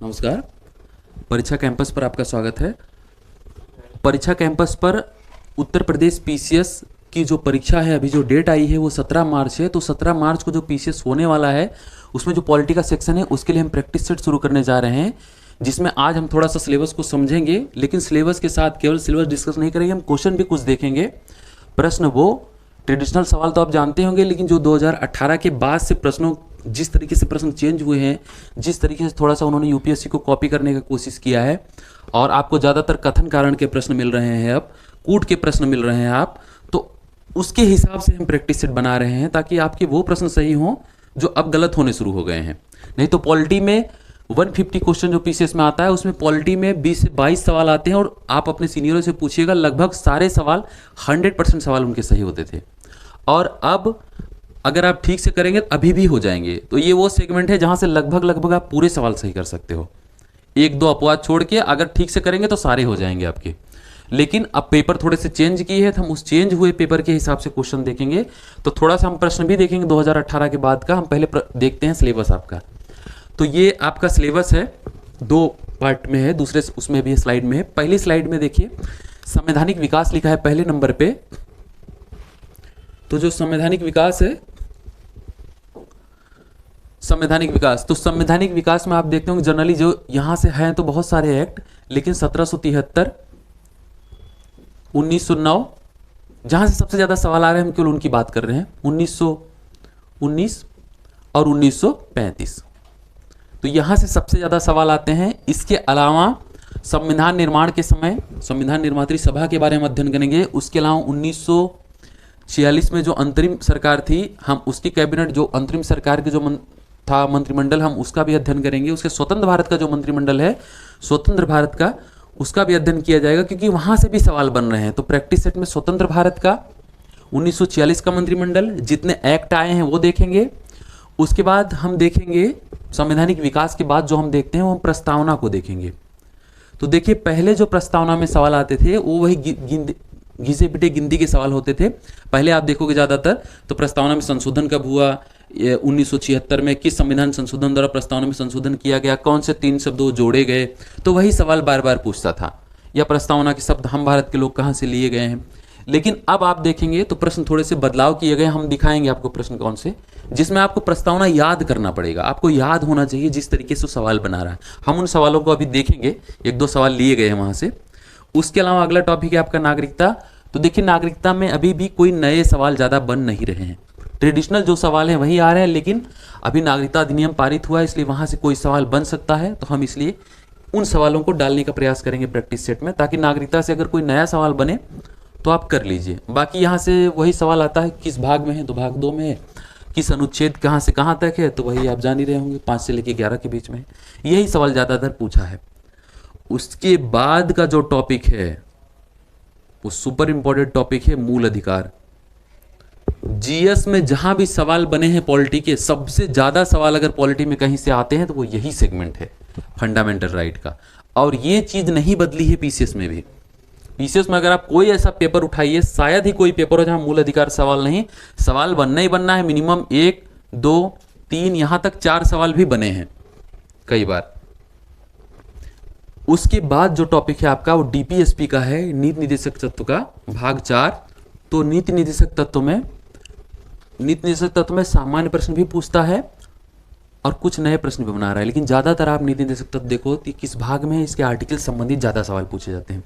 नमस्कार। परीक्षा कैंपस पर आपका स्वागत है। परीक्षा कैंपस पर उत्तर प्रदेश पीसीएस की जो परीक्षा है, अभी जो डेट आई है वो 17 मार्च है। तो 17 मार्च को जो पीसीएस होने वाला है उसमें जो पॉलिटी का सेक्शन है उसके लिए हम प्रैक्टिस सेट शुरू करने जा रहे हैं, जिसमें आज हम थोड़ा सा सिलेबस को समझेंगे। लेकिन सिलेबस के साथ केवल सिलेबस डिस्कस नहीं करेंगे, हम क्वेश्चन भी कुछ देखेंगे। प्रश्न वो ट्रेडिशनल सवाल तो आप जानते होंगे, लेकिन जो 2018 के बाद से प्रश्नों, जिस तरीके से प्रश्न चेंज हुए हैं, जिस तरीके से थोड़ा सा उन्होंने यूपीएससी को कॉपी करने की कोशिश किया है, और आपको ज़्यादातर कथन कारण के प्रश्न मिल रहे हैं, अब कूट के प्रश्न मिल रहे हैं आप, तो उसके हिसाब से हम प्रैक्टिस सेट बना रहे हैं ताकि आपके वो प्रश्न सही हों जो अब गलत होने शुरू हो गए हैं। नहीं तो पॉलिटी में 150 क्वेश्चन जो पीसीएस में आता है उसमें पॉलिटी में 20 से 22 सवाल आते हैं, और आप अपने सीनियरों से पूछिएगा, लगभग सारे सवाल 100% सवाल उनके सही होते थे। और अब अगर आप ठीक से करेंगे तो अभी भी हो जाएंगे। तो ये वो सेगमेंट है जहां से लगभग आप पूरे सवाल सही कर सकते हो, एक दो अपवाद छोड़ के। अगर ठीक से करेंगे तो सारे हो जाएंगे आपके। लेकिन अब पेपर थोड़े से चेंज किए हैं, तो हम उस चेंज हुए पेपर के हिसाब से क्वेश्चन देखेंगे। तो थोड़ा सा हम प्रश्न भी देखेंगे 2018 के बाद का। हम पहले देखते हैं सिलेबस आपका। तो ये आपका सिलेबस है, 2 पार्ट में है, दूसरे उसमें भी स्लाइड में है। पहली स्लाइड में देखिए संवैधानिक विकास लिखा है पहले नंबर पे। तो जो संवैधानिक विकास है, संवैधानिक विकास, तो संवैधानिक विकास में आप देखते होंगे जनरली जो यहां से हैं तो बहुत सारे एक्ट, लेकिन 1773, 1909, जहां से सबसे ज्यादा सवाल आ रहे हैं हम केवल उनकी बात कर रहे हैं, 1919 और 1935। तो यहां से सबसे ज्यादा सवाल आते हैं। इसके अलावा संविधान निर्माण के समय संविधान निर्मात्री सभा के बारे में अध्ययन करेंगे। उसके अलावा 1946 में जो अंतरिम सरकार थी, हम उसकी कैबिनेट, जो अंतरिम सरकार के जो था मंत्रिमंडल, हम उसका भी अध्ययन करेंगे। उसके स्वतंत्र भारत का जो मंत्रिमंडल है, स्वतंत्र भारत का, उसका भी अध्ययन किया जाएगा, क्योंकि वहां से भी सवाल बन रहे हैं। तो प्रैक्टिस सेट में स्वतंत्र भारत का, 1946 का मंत्रिमंडल, जितने एक्ट आए हैं वो देखेंगे। उसके बाद हम देखेंगे संवैधानिक विकास के बाद जो हम देखते हैं वो हम प्रस्तावना को देखेंगे। तो देखिए पहले जो प्रस्तावना में सवाल आते थे वो वही घिसे पिटे गिनती के सवाल होते थे। पहले आप देखोगे ज़्यादातर तो प्रस्तावना में संशोधन कब हुआ, 1976 में किस संविधान संशोधन द्वारा प्रस्तावना में संशोधन किया गया, कौन से 3 शब्द वो जोड़े गए, तो वही सवाल बार बार पूछता था। या प्रस्तावना के शब्द हम भारत के लोग कहाँ से लिए गए हैं। लेकिन अब आप देखेंगे तो प्रश्न थोड़े से बदलाव किए गए। हम दिखाएंगे आपको प्रश्न कौन से, जिसमें आपको प्रस्तावना याद करना पड़ेगा। आपको याद होना चाहिए जिस तरीके से सवाल बना रहा है। हम उन सवालों को अभी देखेंगे, 1-2 सवाल लिए गए हैं वहाँ से। उसके अलावा अगला टॉपिक है आपका नागरिकता। तो देखिए नागरिकता में अभी भी कोई नए सवाल ज़्यादा बन नहीं रहे हैं। ट्रेडिशनल जो सवाल हैं वही आ रहे हैं, लेकिन अभी नागरिकता अधिनियम पारित हुआ है, इसलिए वहाँ से कोई सवाल बन सकता है। तो हम इसलिए उन सवालों को डालने का प्रयास करेंगे प्रैक्टिस सेट में, ताकि नागरिकता से अगर कोई नया सवाल बने तो आप कर लीजिए। बाकी यहाँ से वही सवाल आता है किस भाग में है, तो भाग 2 में है। किस अनुच्छेद कहाँ से कहाँ तक है, तो वही आप जान ही रहे होंगे, 5 से लेकर 11 के बीच में। यही सवाल ज़्यादातर पूछा है। उसके बाद का जो टॉपिक है वो सुपर इंपॉर्टेंट टॉपिक है, मूल अधिकार। जीएस में जहां भी सवाल बने हैं पॉलिटी के, सबसे ज्यादा सवाल अगर पॉलिटी में कहीं से आते हैं तो वो यही सेगमेंट है, फंडामेंटल राइट का। और ये चीज नहीं बदली है पीसीएस में भी। पीसीएस में अगर आप कोई ऐसा पेपर उठाइए, शायद ही कोई पेपर हो जहां मूल अधिकार सवाल नहीं, सवाल बनना ही बनना है। मिनिमम 1, 2, 3, यहां तक 4 सवाल भी बने हैं कई बार। उसके बाद जो टॉपिक है आपका वो डीपीएसपी का है, नीति निर्देशक तत्व का, भाग 4। तो नीति निर्देशक तत्व में सामान्य प्रश्न भी पूछता है और कुछ नए प्रश्न भी बना रहा है। लेकिन ज्यादातर आप नीति निर्देशक तत्व देखो कि किस भाग में है, इसके आर्टिकल संबंधित ज्यादा सवाल पूछे जाते हैं।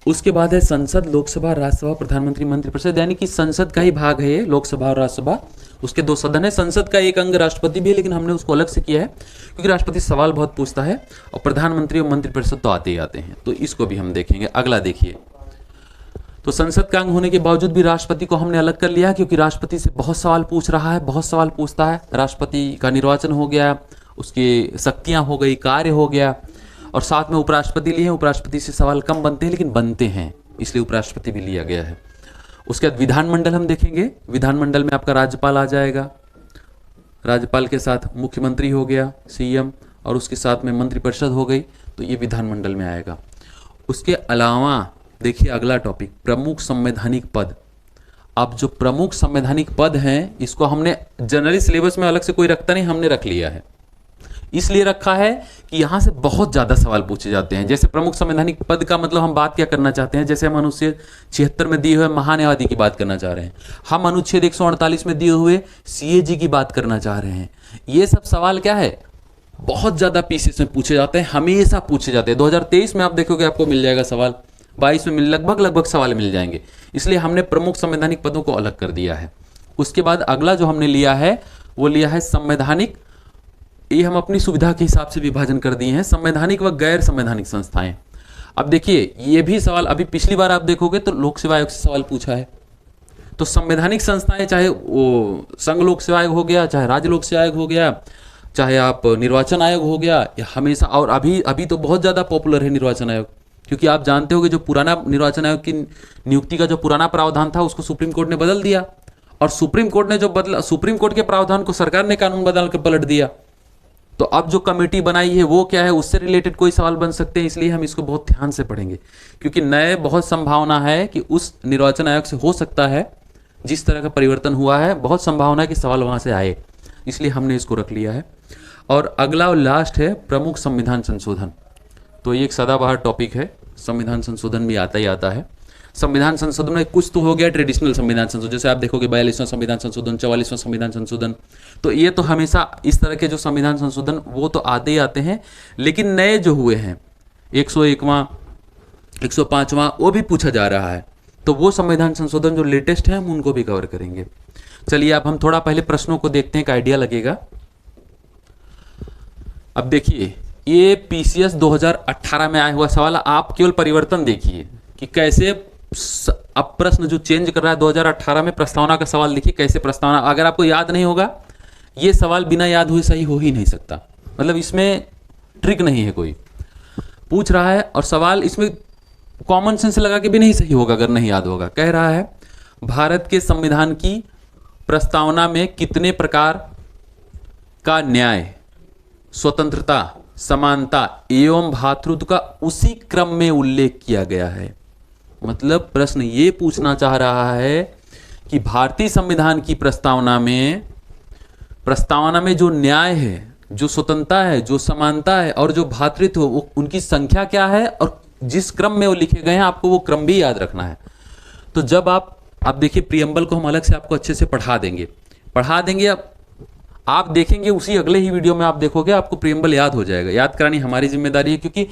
उसके बाद है संसद, लोकसभा, राज्यसभा, प्रधानमंत्री, मंत्रिपरिषद, यानी कि संसद का ही भाग है ये, लोकसभा और राज्यसभा। उसके 2 सदन है। संसद का एक अंग राष्ट्रपति भी है, लेकिन हमने उसको अलग से किया है क्योंकि राष्ट्रपति सवाल बहुत पूछता है, और प्रधानमंत्री और मंत्रिपरिषद तो आते ही आते हैं। तो इसको भी हम देखेंगे। अगला देखिए, तो संसद का अंग होने के बावजूद भी राष्ट्रपति को हमने अलग कर लिया, क्योंकि राष्ट्रपति से बहुत सवाल पूछ रहा है, बहुत सवाल पूछता है। राष्ट्रपति का निर्वाचन हो गया, उसकी शक्तियां हो गई, कार्य हो गया, और साथ में उपराष्ट्रपति लिए हैं। उपराष्ट्रपति से सवाल कम बनते हैं लेकिन बनते हैं, इसलिए उपराष्ट्रपति भी लिया गया है। उसके बाद विधानमंडल हम देखेंगे। विधानमंडल में आपका राज्यपाल आ जाएगा, राज्यपाल के साथ मुख्यमंत्री हो गया, सीएम, और उसके साथ में मंत्रिपरिषद हो गई। तो ये विधानमंडल में आएगा। उसके अलावा देखिए अगला टॉपिक, प्रमुख संवैधानिक पद। अब जो प्रमुख संवैधानिक पद हैं, इसको हमने जनरली सिलेबस में अलग से कोई रखता नहीं, हमने रख लिया है। इसलिए रखा है कि यहां से बहुत ज्यादा सवाल पूछे जाते हैं। जैसे प्रमुख संवैधानिक पद का मतलब हम बात क्या करना चाहते हैं, जैसे हम अनुच्छेद 76 में दिए हुए महान्यायवादी की बात करना चाह रहे हैं, हम अनुच्छेद 148 में दिए हुए सीएजी की बात करना चाह रहे हैं। ये सब सवाल क्या है, बहुत ज्यादा पीसेस में पूछे जाते हैं, हमेशा पूछे जाते हैं। 2023 में आप देखोगे आपको मिल जाएगा सवाल, 22 में लगभग सवाल मिल जाएंगे। इसलिए हमने प्रमुख संवैधानिक पदों को अलग कर दिया है। उसके बाद अगला जो हमने लिया है वो लिया है संवैधानिक, ये हम अपनी सुविधा के हिसाब से विभाजन कर दिए हैं, संवैधानिक व गैर संवैधानिक संस्थाएं। अब देखिए ये भी सवाल, अभी पिछली बार आप देखोगे तो लोक सेवा आयोग से सवाल पूछा है। तो संवैधानिक संस्थाएं चाहे वो संघ लोक सेवा आयोग हो गया, चाहे राज्य लोक सेवा आयोग हो गया, चाहे आप निर्वाचन आयोग हो गया, या हमेशा, और अभी तो बहुत ज़्यादा पॉपुलर है निर्वाचन आयोग, क्योंकि आप जानते होगे जो पुराना निर्वाचन आयोग की नियुक्ति का जो पुराना प्रावधान था उसको सुप्रीम कोर्ट ने बदल दिया, और सुप्रीम कोर्ट ने जो बदला, सुप्रीम कोर्ट के प्रावधान को सरकार ने कानून बदल कर पलट दिया। तो अब जो कमेटी बनाई है वो क्या है, उससे रिलेटेड कोई सवाल बन सकते हैं। इसलिए हम इसको बहुत ध्यान से पढ़ेंगे, क्योंकि नए बहुत संभावना है कि उस निर्वाचन आयोग से हो सकता है, जिस तरह का परिवर्तन हुआ है बहुत संभावना है कि सवाल वहां से आए, इसलिए हमने इसको रख लिया है। और अगला और लास्ट है प्रमुख संविधान संशोधन। तो ये एक सदाबहार टॉपिक है, संविधान संशोधन भी आता ही आता है। संविधान संशोधन में कुछ तो हो गया ट्रेडिशनल संविधान संशोधन, जैसे आप देखोगे 42वां संविधान संशोधन, 44वां संविधान संशोधन, तो ये तो हमेशा इस तरह के जो संविधान संशोधन वो तो आते ही आते हैं। लेकिन नए जो हुए हैं 101वां, 105वां, वो भी पूछा जा रहा है। तो वो संविधान संशोधन जो लेटेस्ट है हम उनको भी कवर करेंगे। चलिए अब हम थोड़ा पहले प्रश्नों को देखते हैं, एक आइडिया लगेगा। अब देखिए ये पीसीएस 2018 में आया हुआ सवाल, आप केवल परिवर्तन देखिए कि कैसे अब प्रश्न जो चेंज कर रहा है 2018 में। प्रस्तावना का सवाल देखिए कैसे प्रस्तावना, अगर आपको याद नहीं होगा ये सवाल बिना याद हुए सही हो ही नहीं सकता, मतलब इसमें ट्रिक नहीं है, कोई पूछ रहा है और सवाल इसमें कॉमन सेंस लगा के भी नहीं सही होगा अगर नहीं याद होगा। कह रहा है भारत के संविधान की प्रस्तावना में कितने प्रकार का न्याय, स्वतंत्रता, समानता एवं भातृत्व का उसी क्रम में उल्लेख किया गया है। मतलब प्रश्न ये पूछना चाह रहा है कि भारतीय संविधान की प्रस्तावना में जो न्याय है, जो स्वतंत्रता है, जो समानता है और जो भातृत्व, वो उनकी संख्या क्या है और जिस क्रम में वो लिखे गए हैं आपको वो क्रम भी याद रखना है। तो जब आप देखिए प्रियम्बल को हम अलग से आपको अच्छे से पढ़ा देंगे। अब आप देखेंगे उसी अगले ही वीडियो में आप देखोगे आपको प्रियम्बल याद हो जाएगा। याद करानी हमारी जिम्मेदारी है, क्योंकि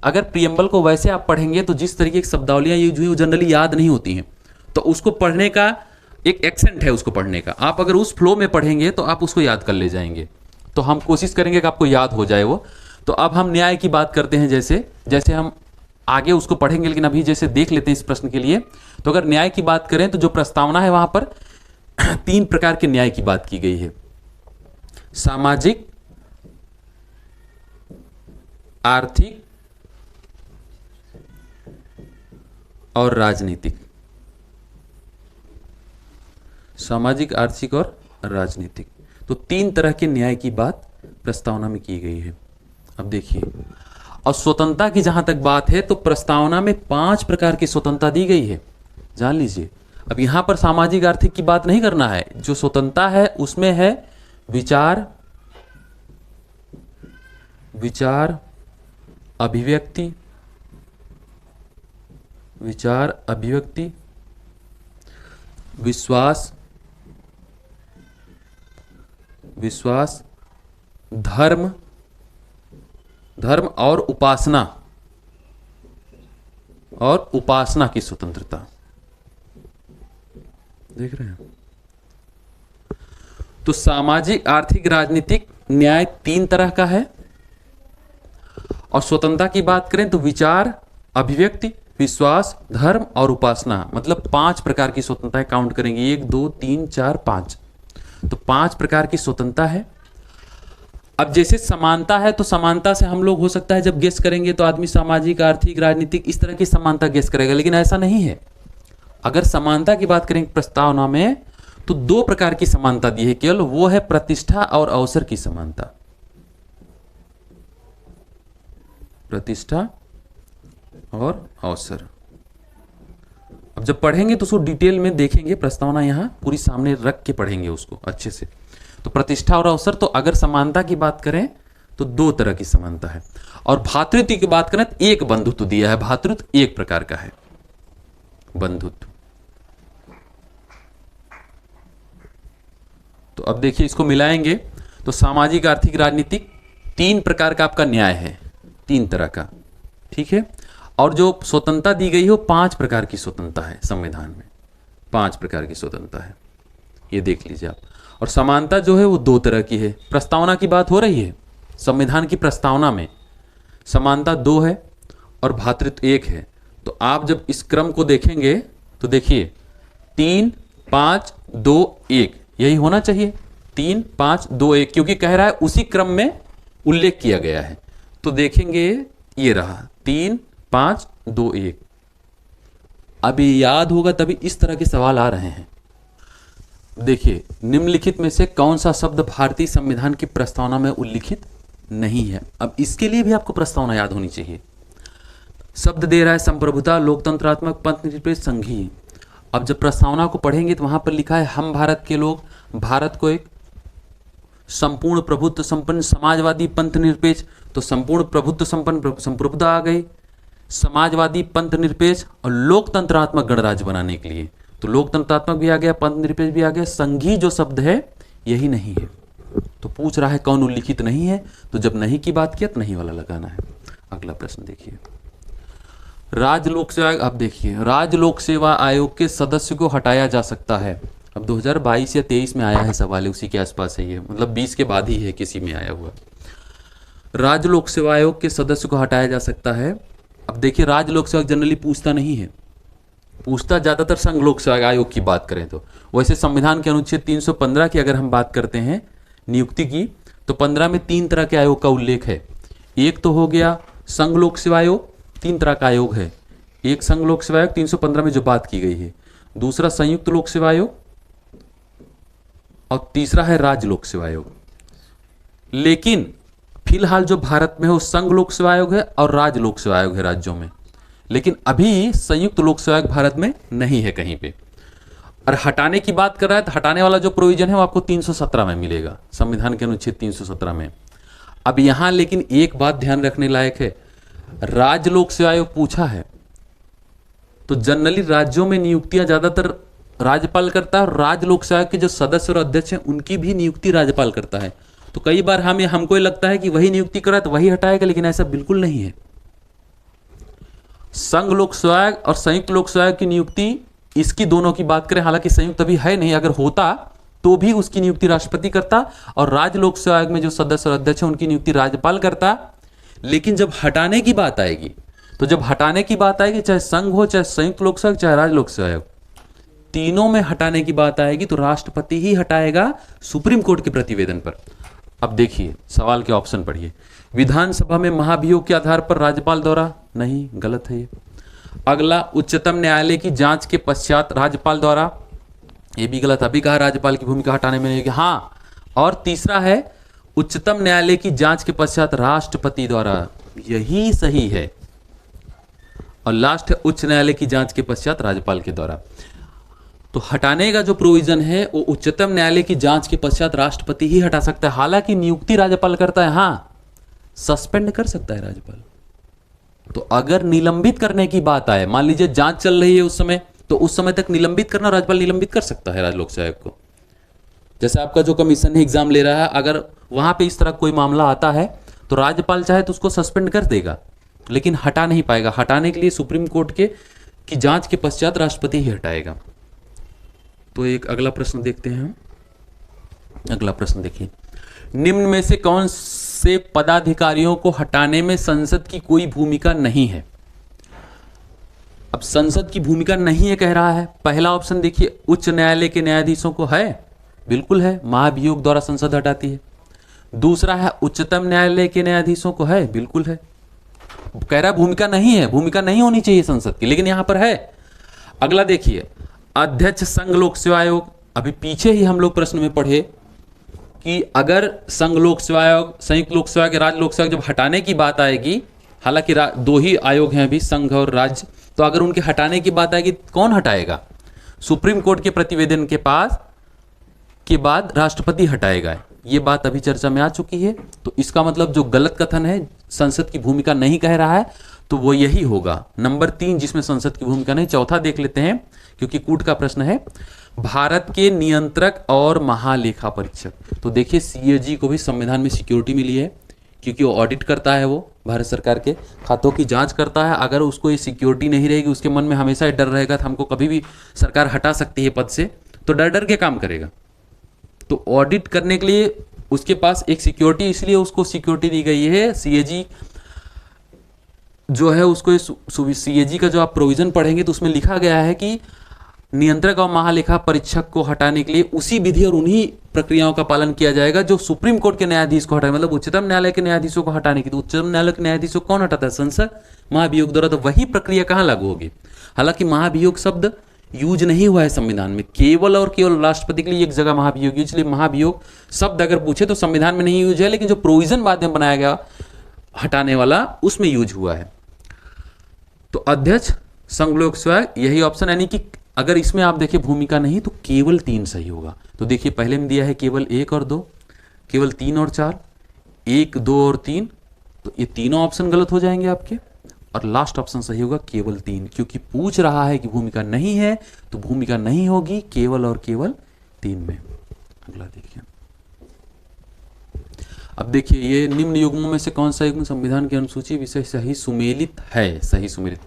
अगर प्रियम्बल को वैसे आप पढ़ेंगे तो जिस तरीके की शब्दावलियां यूज हुई वो जनरली याद नहीं होती हैं, तो उसको पढ़ने का एक एक्सेंट है उसको पढ़ने का। आप अगर उस फ्लो में पढ़ेंगे तो आप उसको याद कर ले जाएंगे। तो हम कोशिश करेंगे कि आपको याद हो जाए वो। तो अब हम न्याय की बात करते हैं, जैसे हम आगे उसको पढ़ेंगे, लेकिन अभी जैसे देख लेते हैं इस प्रश्न के लिए। तो अगर न्याय की बात करें तो जो प्रस्तावना है वहां पर 3 प्रकार के न्याय की बात की गई है, सामाजिक, आर्थिक और राजनीतिक। सामाजिक, आर्थिक और राजनीतिक, तो 3 तरह के न्याय की बात प्रस्तावना में की गई है। अब देखिए, और स्वतंत्रता की जहां तक बात है तो प्रस्तावना में 5 प्रकार की स्वतंत्रता दी गई है, जान लीजिए। अब यहां पर सामाजिक आर्थिक की बात नहीं करना है, जो स्वतंत्रता है उसमें है विचार, अभिव्यक्ति, विश्वास, धर्म और उपासना की स्वतंत्रता। देख रहे हैं? तो सामाजिक, आर्थिक, राजनीतिक न्याय 3 तरह का है। और स्वतंत्रता की बात करें तो विचार, अभिव्यक्ति, विश्वास, धर्म और उपासना, मतलब 5 प्रकार की स्वतंत्रताएं काउंट करेंगे। 1 2 3 4 5, तो 5 प्रकार की स्वतंत्रता है। अब जैसे समानता है तो समानता से हम लोग हो सकता है जब गेस करेंगे तो आदमी सामाजिक, आर्थिक, राजनीतिक इस तरह की समानता गेस करेगा, लेकिन ऐसा नहीं है। अगर समानता की बात करें प्रस्तावना में तो 2 प्रकार की समानता दी है केवल, वो है प्रतिष्ठा और अवसर की समानता। प्रतिष्ठा और अवसर, अब जब पढ़ेंगे तो उसको डिटेल में देखेंगे, प्रस्तावना यहां पूरी सामने रख के पढ़ेंगे उसको अच्छे से। तो प्रतिष्ठा और अवसर, तो अगर समानता की बात करें तो दो तरह की समानता है। और भातृत्व की बात करें तो एक बंधुत्व दिया है, भातृत्व एक प्रकार का है बंधुत्व। तो अब देखिए इसको मिलाएंगे तो सामाजिक, आर्थिक, राजनीतिक, तीन प्रकार का आपका न्याय है, तीन तरह का, ठीक है। और जो स्वतंत्रता दी गई है वो 5 प्रकार की स्वतंत्रता है संविधान में, 5 प्रकार की स्वतंत्रता है, ये देख लीजिए आप। और समानता जो है वो 2 तरह की है। प्रस्तावना की बात हो रही है, संविधान की प्रस्तावना में समानता 2 है और भातृत्व 1 है। तो आप जब इस क्रम को देखेंगे तो देखिए 3, 5, 2, 1 यही होना चाहिए, 3, 5, 2, 1, क्योंकि कह रहा है उसी क्रम में उल्लेख किया गया है। तो देखेंगे ये रहा 3, 5, 2, 1। अभी याद होगा तभी इस तरह के सवाल आ रहे हैं। देखिए निम्नलिखित में से कौन सा शब्द भारतीय संविधान की प्रस्तावना में उल्लिखित नहीं है। अब इसके लिए भी आपको प्रस्तावना याद होनी चाहिए। शब्द दे रहा है संप्रभुता, लोकतंत्रात्मक, पंथ निरपेक्ष, संघीय। अब जब प्रस्तावना को पढ़ेंगे तो वहां पर लिखा है हम भारत के लोग भारत को एक संपूर्ण प्रभुत्व संपन्न समाजवादी पंथ निरपेक्ष, तो संपूर्ण प्रभुत्व संपन्न संप्रभुता आ गई, समाजवादी पंथ निरपेक्ष और लोकतंत्रात्मक गणराज्य बनाने के लिए। तो लोकतंत्रात्मक भी आ गया, पंथ निरपेक्ष भी आ गया, संघीय जो शब्द है यही नहीं है। तो पूछ रहा है कौन उल्लिखित नहीं है, तो जब नहीं की बात किया तो नहीं वाला लगाना है। अगला प्रश्न देखिए, राज्य लोक सेवा आयोग। अब देखिए राज्य लोक सेवा आयोग के सदस्य को हटाया जा सकता है। अब 2022 या 23 में आया है सवाल, उसी के आसपास है ये, मतलब 20 के बाद ही है किसी में आया हुआ। राज्य लोक सेवा आयोग के सदस्य को हटाया जा सकता है। अब देखिए राज्य लोक सेवा जनरली पूछता नहीं है, पूछता ज्यादातर संघ लोक सेवा आयोग की बात करें तो। वैसे संविधान के अनुच्छेद 315 की अगर हम बात करते हैं नियुक्ति की, तो 15 में 3 तरह के आयोग का उल्लेख है। एक तो हो गया संघ लोक सेवा आयोग, 3 तरह का आयोग है। एक संघ लोक सेवा आयोग 315 में जो बात की गई है, दूसरा संयुक्त लोक सेवा आयोग और तीसरा है राज्य लोक सेवा आयोग। लेकिन फिलहाल जो भारत में है वो संघ लोक सेवा आयोग है और राज्य लोक सेवा आयोग है राज्यों में, लेकिन अभी संयुक्त लोक सेवा आयोग भारत में नहीं है कहीं पे। और हटाने की बात कर रहा है तो हटाने वाला जो प्रोविजन है वो आपको 317 में मिलेगा, संविधान के अनुच्छेद 317 में। अब यहां लेकिन एक बात ध्यान रखने लायक है, राज्य लोक सेवा आयोग पूछा है तो जनरली राज्यों में नियुक्तियां ज्यादातर राज्यपाल करता है, और राज्य लोक सेवा आयोग के जो सदस्य और अध्यक्ष हैं उनकी भी नियुक्ति राज्यपाल करता है। तो कई बार हमको लगता है कि वही नियुक्ति करा तो वही हटाएगा, लेकिन ऐसा बिल्कुल नहीं है। संघ लोक सेवा आयोग और संयुक्त लोक सेवा आयोग की नियुक्ति, इसकी दोनों की बात करें, हालांकि संयुक्त अभी है नहीं, अगर होता तो भी उसकी नियुक्ति राष्ट्रपति करता, और राज्य लोक सेवा आयोग में जो सदस्य और अध्यक्ष है उनकी नियुक्ति राज्यपाल करता। लेकिन जब हटाने की बात आएगी, तो जब हटाने की बात आएगी, चाहे संघ हो, चाहे संयुक्त लोक सेवा आयोग, चाहे राज्य लोक सेवा आयोग, तीनों में हटाने की बात आएगी तो राष्ट्रपति ही हटाएगा सुप्रीम कोर्ट के प्रतिवेदन पर। अब देखिए सवाल के ऑप्शन पढ़िए। विधानसभा में महाभियोग के आधार पर राज्यपाल द्वारा, नहीं, गलत है ये। अगला, उच्चतम न्यायालय की जांच के पश्चात राज्यपाल द्वारा, ये भी गलत। अभी कहा राज्यपाल की भूमिका हटाने में नहीं, हाँ। और तीसरा है उच्चतम न्यायालय की जांच के पश्चात राष्ट्रपति द्वारा, यही सही है। और लास्ट है उच्च न्यायालय की जांच के पश्चात राज्यपाल के द्वारा। तो हटाने का जो प्रोविजन है वो उच्चतम न्यायालय की जांच के पश्चात राष्ट्रपति ही हटा सकता है। हालांकि नियुक्ति राज्यपाल करता है, हाँ, सस्पेंड कर सकता है राज्यपाल। तो अगर निलंबित करने की बात आए, मान लीजिए जांच चल रही है उस समय, तो उस समय तक निलंबित करना, राज्यपाल निलंबित कर सकता है राज्य लोक सेवा आयोग को। जैसे आपका जो कमीशन है एग्जाम ले रहा है, अगर वहां पे इस तरह कोई मामला आता है तो राज्यपाल चाहे तो उसको सस्पेंड कर देगा, लेकिन हटा नहीं पाएगा। हटाने के लिए सुप्रीम कोर्ट की जांच के पश्चात राष्ट्रपति ही हटाएगा। तो एक अगला प्रश्न देखते हैं हम। अगला प्रश्न देखिए, निम्न में से कौन से पदाधिकारियों को हटाने में संसद की कोई भूमिका नहीं है। अब संसद की भूमिका नहीं है कह रहा है। पहला ऑप्शन देखिए, उच्च न्यायालय के न्यायाधीशों को है, बिल्कुल है, महाभियोग द्वारा संसद हटाती है। दूसरा है उच्चतम न्यायालय के न्यायाधीशों को है, बिल्कुल है। कह रहा भूमिका नहीं है, भूमिका नहीं होनी चाहिए संसद की, लेकिन यहां पर है। अगला देखिए, अध्यक्ष संघ लोक सेवा आयोग। अभी पीछे ही हम लोग प्रश्न में पढ़े कि अगर संघ लोक सेवा आयोग, संयुक्त लोक सेवा आयोग, राज्य लोक सेवा आयोग जब हटाने की बात आएगी, हालांकि 2 ही आयोग हैं अभी, संघ और राज्य, तो अगर उनके हटाने की बात आएगी कौन हटाएगा? सुप्रीम कोर्ट के प्रतिवेदन के पास के बाद राष्ट्रपति हटाएगा, ये बात अभी चर्चा में आ चुकी है। तो इसका मतलब जो गलत कथन है, संसद की भूमिका नहीं कह रहा है, तो वो यही होगा नंबर 3, जिसमें संसद की भूमिका नहीं। चौथा देख लेते हैं, क्योंकि कूट का प्रश्न है। भारत के नियंत्रक और महालेखा परीक्षक, तो देखिए सीएजी को भी संविधान में सिक्योरिटी मिली है, क्योंकि वो ऑडिट करता है, वो भारत सरकार के खातों की जांच करता है। अगर उसको ये सिक्योरिटी नहीं रहेगी, उसके मन में हमेशा ये डर रहेगा, तो हमको कभी भी सरकार हटा सकती है पद से, तो डर डर के काम करेगा। तो ऑडिट करने के लिए उसके पास एक सिक्योरिटी, इसलिए उसको सिक्योरिटी दी गई है। सीएजी जो है उसको, सीएजी का जो आप प्रोविजन पढ़ेंगे तो उसमें लिखा गया है कि नियंत्रक और महालेखा परीक्षक को हटाने के लिए उसी विधि और उन्हीं प्रक्रियाओं का पालन किया जाएगा जो सुप्रीम कोर्ट के न्यायाधीश को हटाए, मतलब उच्चतम न्यायालय के न्यायाधीशों को हटाने की। तो उच्चतम न्यायालय के न्यायाधीशों को कौन हटाता है? संसद, महाभियोग द्वारा। तो वही प्रक्रिया कहाँ लागू होगी? हालांकि महाभियोग शब्द यूज नहीं हुआ है संविधान में, केवल और केवल राष्ट्रपति के लिए एक जगह महाभियोग, इसलिए महाभियोग शब्द अगर पूछे तो संविधान में नहीं यूज है, लेकिन जो प्रोविजन बाद में बनाया गया हटाने वाला, उसमें यूज हुआ है। तो अध्यक्ष, संघ लोक सेवक, यही ऑप्शन, यानी कि अगर इसमें आप देखिए भूमिका नहीं तो केवल 3 सही होगा। तो देखिए पहले में दिया है केवल 1 और 2, केवल 3 और 4, 1, 2 और 3, तो ये तीनों ऑप्शन गलत हो जाएंगे आपके, और लास्ट ऑप्शन सही होगा केवल 3, क्योंकि पूछ रहा है कि भूमिका नहीं है, तो भूमिका नहीं होगी केवल और केवल 3 में। अगला देखिए, अब देखिए ये निम्न युग्मों में से कौन सा युग्म संविधान की अनुसूची विषय सही सुमेलित है? सही सुमेलित।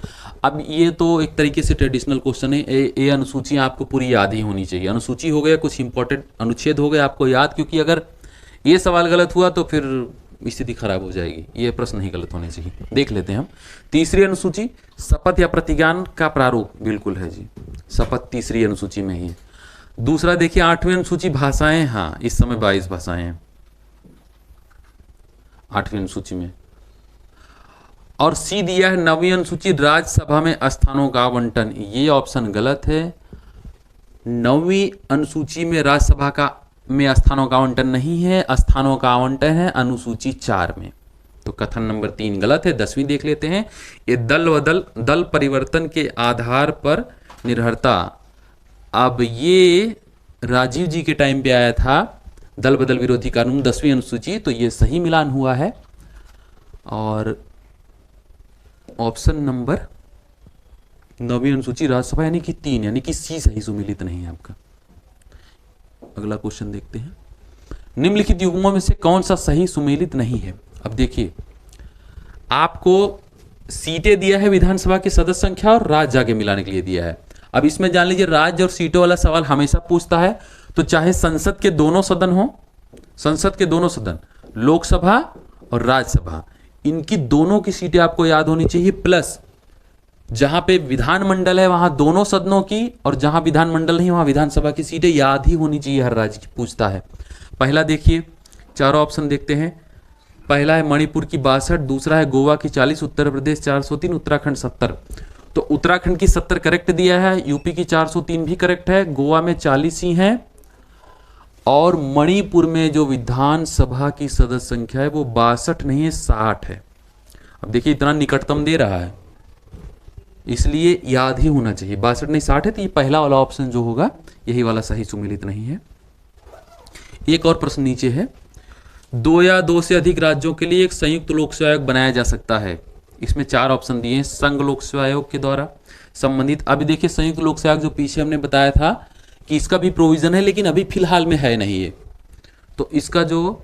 अब ये तो एक तरीके से ट्रेडिशनल क्वेश्चन है, ये अनुसूचियां आपको पूरी याद ही होनी चाहिए। अनुसूची हो गया, कुछ इंपॉर्टेंट अनुच्छेद हो गए आपको याद, क्योंकि अगर ये सवाल गलत हुआ तो फिर स्थिति खराब हो जाएगी, ये प्रश्न नहीं गलत होने चाहिए। देख लेते हैं हम तीसरी अनुसूची, शपथ या प्रतिज्ञान का प्रारूप, बिल्कुल है जी, शपथ तीसरी अनुसूची में ही है। दूसरा देखिए 8वीं अनुसूची भाषाएं, हाँ इस समय 22 भाषाएं हैं 8वीं अनुसूची में। और सी दिया है 9वीं अनुसूची राज्यसभा में स्थानों का आवंटन, ये ऑप्शन गलत है। 9वीं अनुसूची में राज्यसभा में स्थानों का आवंटन नहीं है, स्थानों का आवंटन है अनुसूची 4 में। तो कथन नंबर 3 गलत है। 10वीं देख लेते हैं, ये दल परिवर्तन के आधार पर निर्भरता, अब ये राजीव जी के टाइम पे आया था दल बदल विरोधी कानून, 10वीं अनुसूची, तो ये सही मिलान हुआ है। और ऑप्शन नंबर 9वीं अनुसूची राज्यसभा यानी कि 3, यानी कि सी सही सुमेलित नहीं है आपका। अगला क्वेश्चन देखते हैं, निम्नलिखित युग्मों में से कौन सा सही सुमेलित नहीं है? अब देखिए आपको सीटें दिया है विधानसभा की सदस्य संख्या और राज्य जाके मिलाने के लिए दिया है। अब इसमें जान लीजिए राज्य और सीटों वाला सवाल हमेशा पूछता है, तो चाहे संसद के दोनों सदन हो, संसद के दोनों सदन लोकसभा और राज्यसभा, इनकी दोनों की सीटें आपको याद होनी चाहिए, प्लस जहां पे विधानमंडल है वहां दोनों सदनों की, और जहां विधानमंडल नहीं वहां विधानसभा की सीटें याद ही होनी चाहिए, हर राज्य की पूछता है। पहला देखिए, चारों ऑप्शन देखते हैं। पहला है मणिपुर की 62, दूसरा है गोवा की 40, उत्तर प्रदेश 403, उत्तराखंड 70। तो उत्तराखंड की 70 करेक्ट दिया है, यूपी की 403 भी करेक्ट है, गोवा में 40 ही हैं, और मणिपुर में जो विधानसभा की सदस्य संख्या है वो 62 नहीं है, 60 है। अब देखिए इतना निकटतम दे रहा है, इसलिए याद ही होना चाहिए, 62 नहीं 60 है, तो ये पहला वाला ऑप्शन जो होगा यही वाला सही सुमेलित नहीं है। एक और प्रश्न नीचे है, 2 या 2 से अधिक राज्यों के लिए एक संयुक्त लोक सेवा आयोग बनाया जा सकता है। इसमें 4 ऑप्शन दिए हैं, संघ लोक सेवा आयोग के द्वारा संबंधित। अभी देखिए संयुक्त लोक सेवा आयोग जो पीछे हमने बताया था कि इसका भी प्रोविजन है, लेकिन अभी फिलहाल में है नहीं है, तो इसका जो,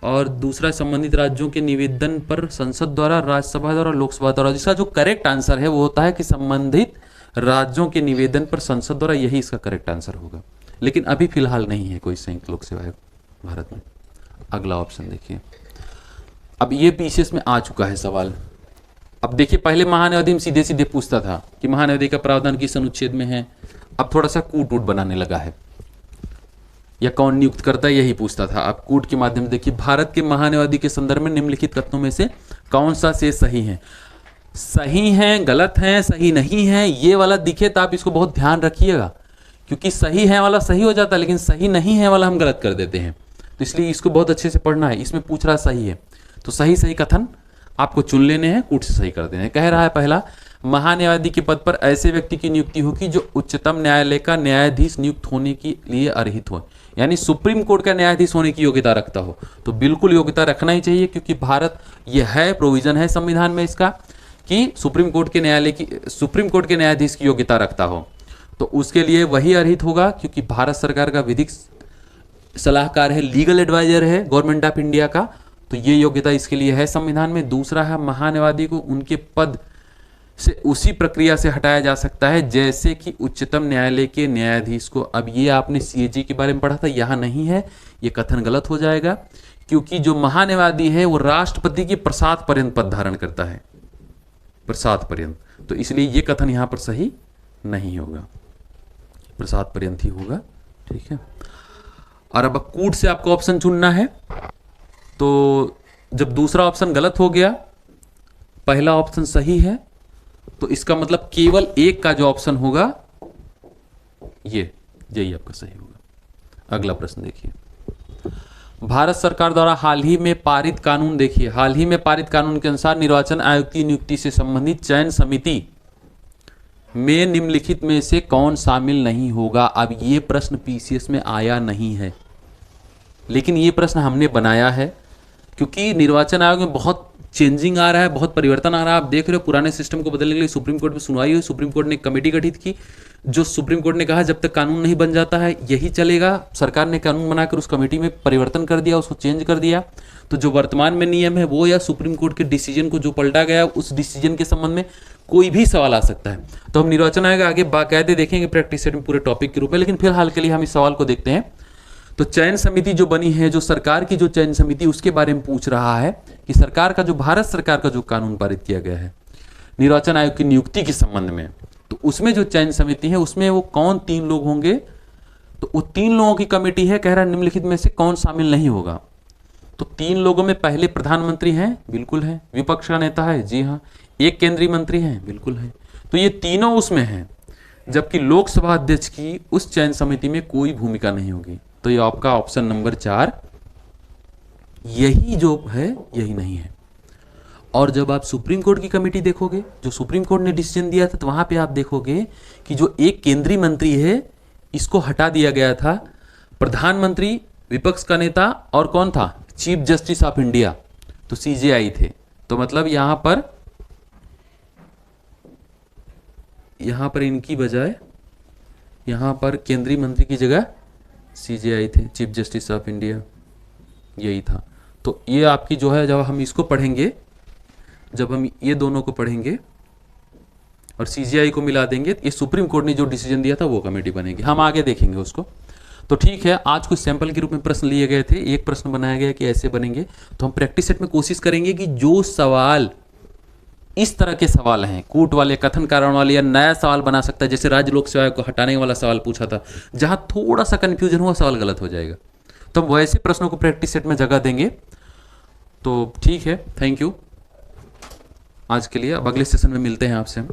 और दूसरा संबंधित राज्यों के निवेदन पर संसद द्वारा, राज्यसभा द्वारा, लोकसभा द्वारा। जिसका जो करेक्ट आंसर है वो होता है कि संबंधित राज्यों के निवेदन पर संसद द्वारा, यही इसका करेक्ट आंसर होगा, लेकिन अभी फिलहाल नहीं है कोई संयुक्त लोक सेवा आयोग भारत में। अगला ऑप्शन देखिए, अब ये पीछे में आ चुका है सवाल। अब देखिए पहले महान्यायाधीश सीधे सीधे पूछता था कि महान्यायाधीश का प्रावधान किस अनुच्छेद में है, अब थोड़ा सा कूट बनाने लगा है, या कौन नियुक्त करता है यही पूछता था। अब कूट के माध्यम से देखिए, भारत के महान्यायाधीश के संदर्भ में निम्नलिखित कथनों में से कौन सा से सही है? सही है, गलत है, सही नहीं है, ये वाला दिखे तो आप इसको बहुत ध्यान रखिएगा, क्योंकि सही है वाला सही हो जाता है, लेकिन सही नहीं है वाला हम गलत कर देते हैं, तो इसलिए इसको बहुत अच्छे से पढ़ना है। इसमें पूछ रहा सही है, तो सही सही कथन आपको चुन लेने हैं, कूट से सही कर देने हैं। कह रहा है पहला, महान्यायाधीश के पद पर ऐसे व्यक्ति की नियुक्ति होगी जो उच्चतम न्यायालय का न्यायाधीश नियुक्त होने के लिए अर्हित हो। यानी सुप्रीम कोर्ट का न्यायाधीश होने की योग्यता रखता हो, तो बिल्कुल योग्यता रखना ही चाहिए, क्योंकि भारत ये है, प्रोविजन है संविधान में इसका कि सुप्रीम कोर्ट के न्यायाधीश की योग्यता रखता हो। तो उसके लिए वही अर्हित होगा, क्योंकि भारत सरकार का विधिक सलाहकार है, लीगल एडवाइजर है गवर्नमेंट ऑफ इंडिया का, तो ये योग्यता इसके लिए है संविधान में। दूसरा है, महान्यायवादी को उनके पद से उसी प्रक्रिया से हटाया जा सकता है जैसे कि उच्चतम न्यायालय के न्यायाधीश को। अब ये आपने सीएजी के बारे में पढ़ा था, यहाँ नहीं है, ये कथन गलत हो जाएगा, क्योंकि जो महान्यायवादी है वो राष्ट्रपति के प्रसाद पर्यंत पद धारण करता है, प्रसाद पर्यंत, तो इसलिए ये कथन यहाँ पर सही नहीं होगा, प्रसाद पर्यंत ही होगा। ठीक है, और अब कूट से आपको ऑप्शन चुनना है। तो जब दूसरा ऑप्शन गलत हो गया, पहला ऑप्शन सही है, तो इसका मतलब केवल एक का जो ऑप्शन होगा यही आपका सही होगा। अगला प्रश्न देखिए, भारत सरकार द्वारा हाल ही में पारित कानून, देखिए हाल ही में पारित कानून के अनुसार निर्वाचन आयोग की नियुक्ति से संबंधित चयन समिति में निम्नलिखित में से कौन शामिल नहीं होगा। अब ये प्रश्न पीसीएस में आया नहीं है, लेकिन ये प्रश्न हमने बनाया है, क्योंकि निर्वाचन आयोग में बहुत चेंजिंग आ रहा है, बहुत परिवर्तन आ रहा है। आप देख रहे हो, पुराने सिस्टम को बदलने के लिए सुप्रीम कोर्ट में सुनवाई हुई, सुप्रीम कोर्ट ने एक कमेटी गठित की, जो सुप्रीम कोर्ट ने कहा जब तक कानून नहीं बन जाता है यही चलेगा। सरकार ने कानून बनाकर उस कमेटी में परिवर्तन कर दिया, उसको चेंज कर दिया। तो जो वर्तमान में नियम है वो, या सुप्रीम कोर्ट के डिसीजन को जो पलटा गया, उस डिसीजन के संबंध में कोई भी सवाल आ सकता है। तो हम निर्वाचन आयोग आगे बाकायदे देखेंगे प्रैक्टिस सेट में पूरे टॉपिक के रूप में, लेकिन फिलहाल के लिए हम इस सवाल को देखते हैं। तो चयन समिति जो बनी है, जो सरकार की जो चयन समिति, उसके बारे में पूछ रहा है कि सरकार का जो, भारत सरकार का जो कानून पारित किया गया है निर्वाचन आयोग की नियुक्ति के संबंध में, तो उसमें जो चयन समिति है उसमें वो कौन 3 लोग होंगे। तो वो 3 लोगों की कमेटी है, कह रहा है निम्नलिखित में से कौन शामिल नहीं होगा। तो 3 लोगों में पहले प्रधानमंत्री हैं, बिल्कुल है। विपक्ष का नेता है, जी हाँ। एक केंद्रीय मंत्री हैं, बिल्कुल है। तो ये तीनों उसमें हैं, जबकि लोकसभा अध्यक्ष की उस चयन समिति में कोई भूमिका नहीं होगी। तो ये आपका ऑप्शन नंबर 4 यही जो है, यही नहीं है। और जब आप सुप्रीम कोर्ट की कमेटी देखोगे, जो सुप्रीम कोर्ट ने डिसीजन दिया था, तो वहां पे आप देखोगे कि जो एक केंद्रीय मंत्री है इसको हटा दिया गया था। प्रधानमंत्री, विपक्ष का नेता और कौन था, चीफ जस्टिस ऑफ इंडिया, तो सीजेआई थे। तो मतलब यहां पर इनकी बजाय यहां पर केंद्रीय मंत्री की जगह सीजेआई थे, चीफ जस्टिस ऑफ इंडिया, यही था। तो ये आपकी जो है, जब हम इसको पढ़ेंगे, जब हम ये दोनों को पढ़ेंगे और सीजीआई को मिला देंगे, ये सुप्रीम कोर्ट ने जो डिसीजन दिया था वो कमेटी बनेगी। हम आगे देखेंगे उसको। तो ठीक है, आज कुछ सैंपल के रूप में प्रश्न लिए गए थे, एक प्रश्न बनाया गया कि ऐसे बनेंगे। तो हम प्रैक्टिस सेट में कोशिश करेंगे कि जो सवाल इस तरह के सवाल हैं, कूट वाले, कथन कारण वाले, या नया सवाल बना सकता है, जैसे राज्य लोक सेवा को हटाने वाला सवाल पूछा था, जहां थोड़ा सा कंफ्यूजन हुआ सवाल गलत हो जाएगा। तो हम वैसे प्रश्नों को प्रैक्टिस सेट में जगह देंगे। तो ठीक है, थैंक यू आज के लिए। अब अगले सेशन में मिलते हैं आपसे हम।